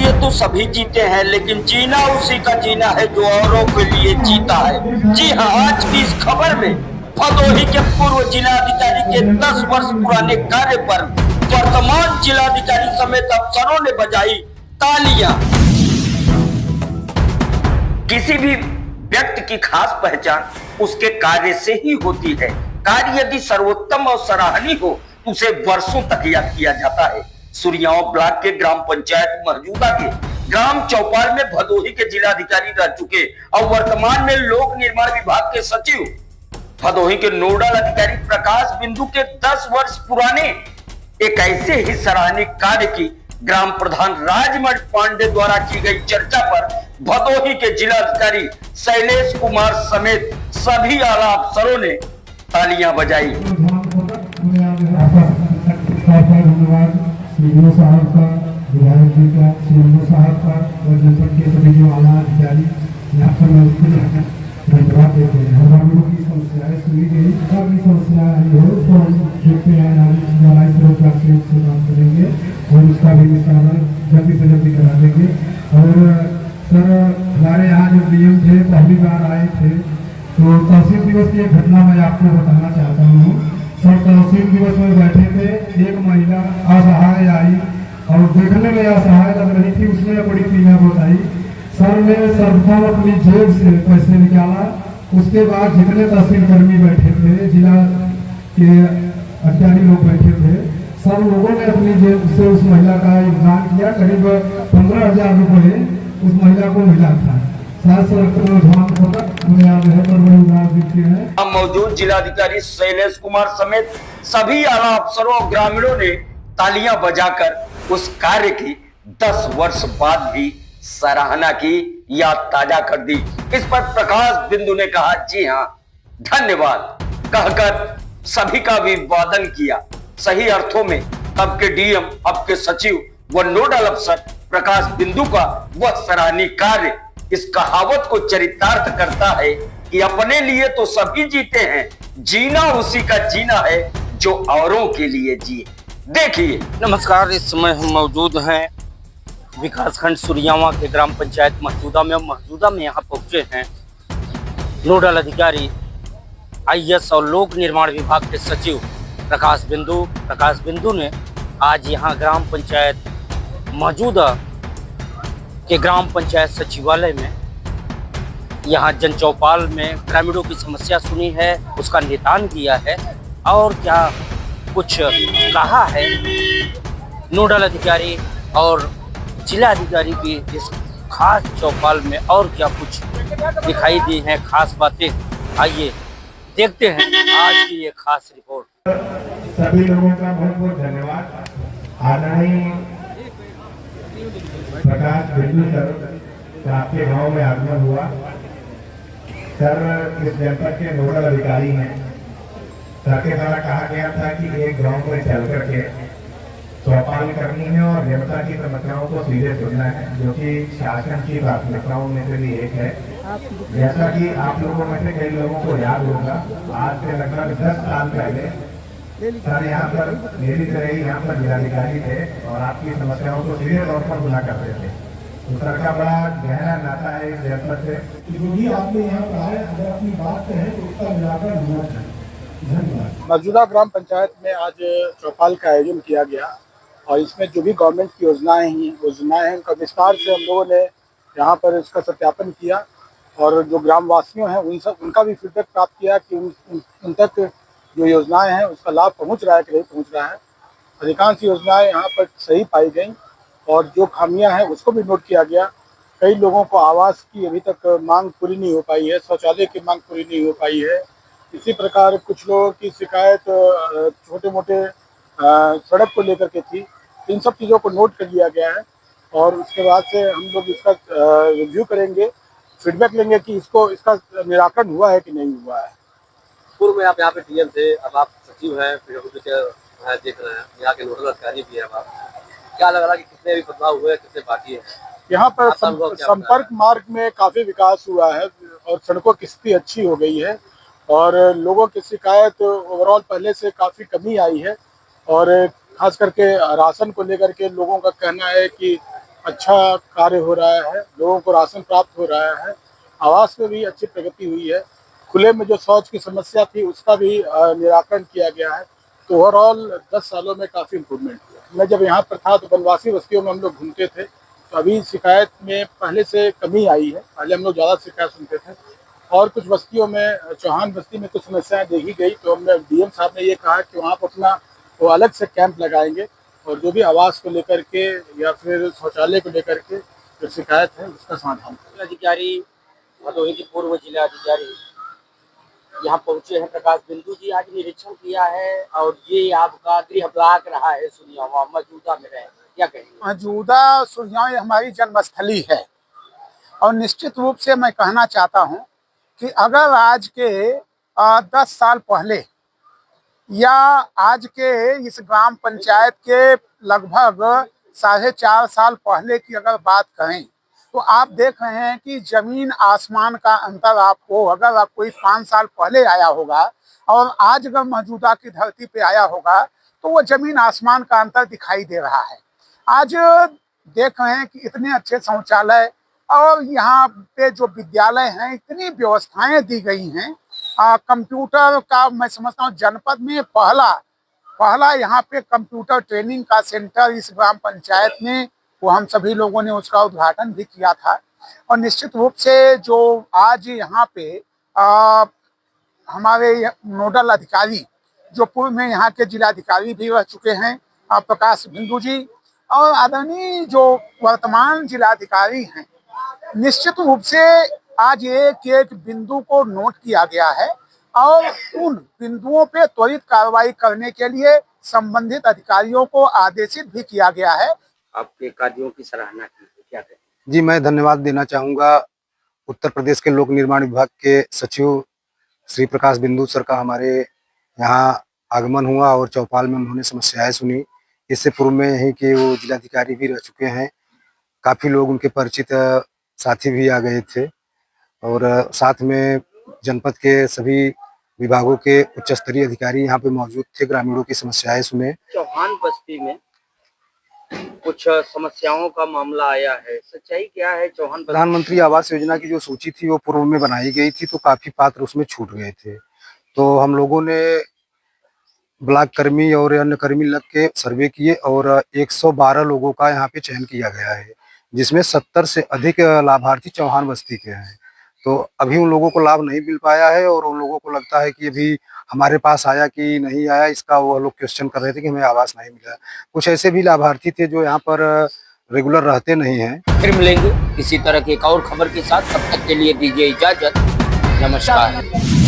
लिए तो सभी जीते हैं, लेकिन जीना उसी का जीना है जो औरों के लिए जीता है। जी हाँ, आज की इस खबर में भदोही के पूर्व जिलाधिकारी के 10 वर्ष पुराने कार्य पर वर्तमान जिलाधिकारी समेत अफसरों ने बजाई तालियां। किसी भी व्यक्ति की खास पहचान उसके कार्य से ही होती है। कार्य यदि सर्वोत्तम और सराहनीय हो तो उसे वर्षों तक याद किया जाता है। सुरियाओं ब्लॉक के ग्राम पंचायत महजूदा के ग्राम चौपाल में भदोही के जिलाधिकारी रह चुके और वर्तमान में लोक निर्माण विभाग के सचिव भदोही के नोडल अधिकारी प्रकाश बिंदु के 10 वर्ष पुराने एक ऐसे ही सराहनीय कार्य की ग्राम प्रधान राजमणि पांडे द्वारा की गई चर्चा पर भदोही के जिलाधिकारी शैलेश कुमार समेत सभी आला अफसरों ने तालियां बजाई। सीडीओ साहब का, विधायक जी का, सीडीओ साहब का और जनपद के सभी जो आला अधिकारी यहाँ पर धन्यवाद देते हैं। हम लोगों की समस्याएं सुनी गई, सभी समस्या आई हो तो हम देखते हैं से काम करेंगे और उसका भी निस्तारण जल्दी से जल्दी करा देंगे। और सर, हमारे यहाँ जो डीएम थे पहली बार आए थे तो तहसील दिवस की एक घटना मैं आपको बताना चाहता हूँ। सर, तहसील दिवस में बैठे थे, एक महिला असहाय आई और देखने में असहाय लग रही थी, उसने बड़ी पीड़ा बताई। सर ने सर्वप्रथम अपनी जेब से पैसे निकाला, उसके बाद जितने तहसील कर्मी बैठे थे, जिला के अधिकारी लोग बैठे थे, सब लोगों ने अपनी जेब से उस महिला का योगदान किया। करीब 15,000 रुपये उस महिला को मिला था। मौजूद जिलाधिकारी शैलेश कुमार समेत सभी आला अफसरों और ग्रामीणों ने तालियां बजाकर उस कार्य की 10 वर्ष बाद भी सराहना की, याद ताजा कर दी। इस पर प्रकाश बिंदु ने कहा, जी हाँ धन्यवाद कहकर सभी का अभिवादन किया। सही अर्थों में अब के डीएम, अब के सचिव व नोडल अफसर प्रकाश बिंदु का वह सराहनीय कार्य इस कहावत को चरितार्थ करता है कि अपने लिए तो सभी जीते हैं, जीना उसी का जीना है जो औरों के लिए जिए। देखिए, नमस्कार, इस समय हम मौजूद हैं विकासखंड सुरियावा के ग्राम पंचायत महजूदा में यहाँ पहुंचे हैं नोडल अधिकारी आईएएस और लोक निर्माण विभाग के सचिव प्रकाश बिंदु ने आज यहाँ ग्राम पंचायत महजूदा के ग्राम पंचायत सचिवालय में यहाँ जन चौपाल में ग्रामीणों की समस्या सुनी है, उसका निदान किया है और क्या कुछ कहा है नोडल अधिकारी और जिला अधिकारी की इस खास चौपाल में, और क्या कुछ दिखाई दी हैं खास बातें। आइए देखते हैं आज की ये खास रिपोर्ट। सभी लोगों का बहुत बहुत धन्यवाद। आदरणीय प्रकाश बिंदु सर आपके गांव में आगमन हुआ। सर इस जनपद के नोडल अधिकारी हैं। सर के द्वारा कहा गया था कि एक गांव में चल करके चौपाल करनी है और जनता की समस्याओं को सीधे सुनना है, जो कि शासन की प्राथमिकताओं में से भी एक है। जैसा कि आप लोगों में से कई लोगों को याद होगा, आज से लगभग 10 साल पहले सर यहाँ पर मेरी तरह ही यहाँ पर जिलाधिकारी थे और आपकी समस्याओं को सीधे तौर पर सुना करते थे। तो सर का बड़ा गहरा नाता है इस जनपद से। जो भी आपने यहाँ पर आए, अगर अपनी बात कहें तो उसका निराकरण हुआ है। धन्यवाद। मौजूदा ग्राम पंचायत में आज चौपाल का आयोजन किया गया और इसमें जो भी गवर्नमेंट की योजनाएं हैं उनका विस्तार से हम लोगों ने यहाँ पर इसका सत्यापन किया और जो ग्रामवासियों हैं उनका भी फीडबैक प्राप्त किया कि उन तक जो योजनाएं हैं उसका लाभ पहुंच रहा है कि नहीं पहुंच रहा है। अधिकांश योजनाएं यहाँ पर सही पाई गई और जो खामियां हैं उसको भी नोट किया गया। कई लोगों को आवास की अभी तक मांग पूरी नहीं हो पाई है, शौचालय की मांग पूरी नहीं हो पाई है। इसी प्रकार कुछ लोगों की शिकायत छोटे मोटे सड़क को लेकर के थी। इन सब चीज़ों को नोट कर लिया गया है और उसके बाद से हम लोग इसका रिव्यू करेंगे, फीडबैक लेंगे कि इसका निराकरण हुआ है कि नहीं हुआ है। पूर्व में आप यहाँ पे डीएम थे, अब आप सचिव हैं, फिर देख रहे हैं यहाँ के नोडल अधिकारी भी है। आप क्या लग रहा है कि कितने भी बदलाव हुए, कितने बाकी है? यहाँ पर संपर्क मार्ग में काफ़ी विकास हुआ है और सड़कों की स्थिति अच्छी हो गई है और लोगों की शिकायत ओवरऑल पहले से काफ़ी कमी आई है। और खास करके राशन को लेकर के लोगों का कहना है कि अच्छा कार्य हो रहा है, लोगों को राशन प्राप्त हो रहा है, आवास में भी अच्छी प्रगति हुई है, खुले में जो शौच की समस्या थी उसका भी निराकरण किया गया है। तो ओवरऑल 10 सालों में काफ़ी इम्प्रूवमेंट हुआ। मैं जब यहाँ पर था तो वनवासी बस्तियों में हम लोग घूमते थे, तो अभी शिकायत में पहले से कमी आई है। पहले हम लोग ज़्यादा शिकायत सुनते थे और कुछ बस्तियों में, चौहान बस्ती में कुछ समस्याएं देखी गई, तो हमने डीएम साहब ने ये कहा कि वहाँ पर अपना वो अलग से कैंप लगाएंगे और जो भी आवास को लेकर के या फिर शौचालय को लेकर के जो शिकायत है उसका समाधान। जिलाधिकारी भदोही के पूर्व जिलाधिकारी यहाँ पहुंचे हैं प्रकाश बिंदु जी, आज निरीक्षण किया है और ये आपका गृह ब्लॉक रहा है सुनिया मौजूदा में रहे, क्या कहेंगे? मौजूदा सुनिया हमारी जन्मस्थली है और निश्चित रूप से मैं कहना चाहता हूँ कि अगर आज के 10 साल पहले या आज के इस ग्राम पंचायत के लगभग 4.5 साल पहले की अगर बात करें तो आप देख रहे हैं कि जमीन आसमान का अंतर आपको, अगर कोई 5 साल पहले आया होगा और आज अगर मौजूदा की धरती पे आया होगा तो वो जमीन आसमान का अंतर दिखाई दे रहा है। आज देख रहे हैं कि इतने अच्छे शौचालय और यहाँ पे जो विद्यालय हैं इतनी व्यवस्थाएं दी गई हैं। कंप्यूटर का मैं समझता हूँ जनपद में पहला यहाँ पे कंप्यूटर ट्रेनिंग का सेंटर इस ग्राम पंचायत में, वो हम सभी लोगों ने उसका उद्घाटन भी किया था। और निश्चित रूप से जो आज यहाँ पे हमारे नोडल अधिकारी जो पूर्व में यहाँ के जिलाधिकारी भी रह चुके हैं प्रकाश बिंदु जी, और आदरणीय जो वर्तमान जिलाधिकारी हैं, निश्चित रूप से आज एक एक बिंदु को नोट किया गया है और उन बिंदुओं पे त्वरित कार्रवाई करने के लिए संबंधित अधिकारियों को आदेशित भी किया गया है। आपके कार्यों की सराहना की, क्या कहें? जी, मैं धन्यवाद देना चाहूँगा उत्तर प्रदेश के लोक निर्माण विभाग के सचिव श्री प्रकाश बिंदु सर का हमारे यहाँ आगमन हुआ और चौपाल में उन्होंने समस्याएं सुनी। इससे पूर्व में यहीं के वो जिलाधिकारी भी रह चुके हैं, काफ़ी लोग उनके परिचित साथी भी आ गए थे और साथ में जनपद के सभी विभागों के उच्च स्तरीय अधिकारी यहाँ पे मौजूद थे, ग्रामीणों की समस्याएं सुने। चौहान बस्ती में कुछ समस्याओं का मामला आया है, सच्चाई क्या है? चौहान प्रधानमंत्री आवास योजना की जो सूची थी वो पूर्व में बनाई गई थी, तो काफी पात्र उसमें छूट गए थे। तो हम लोगों ने ब्लॉक कर्मी और अन्य कर्मी लग के सर्वे किए और 112 लोगों का यहाँ पे चयन किया गया है, जिसमें 70 से अधिक लाभार्थी चौहान बस्ती के हैं। तो अभी उन लोगों को लाभ नहीं मिल पाया है और उन लोगों को लगता है कि अभी हमारे पास आया कि नहीं आया, इसका वो लोग क्वेश्चन कर रहे थे कि हमें आवास नहीं मिला। कुछ ऐसे भी लाभार्थी थे जो यहाँ पर रेगुलर रहते नहीं हैं। फिर मिलेंगे किसी तरह की एक और खबर के साथ, तब तक के लिए दीजिए इजाजत, नमस्कार।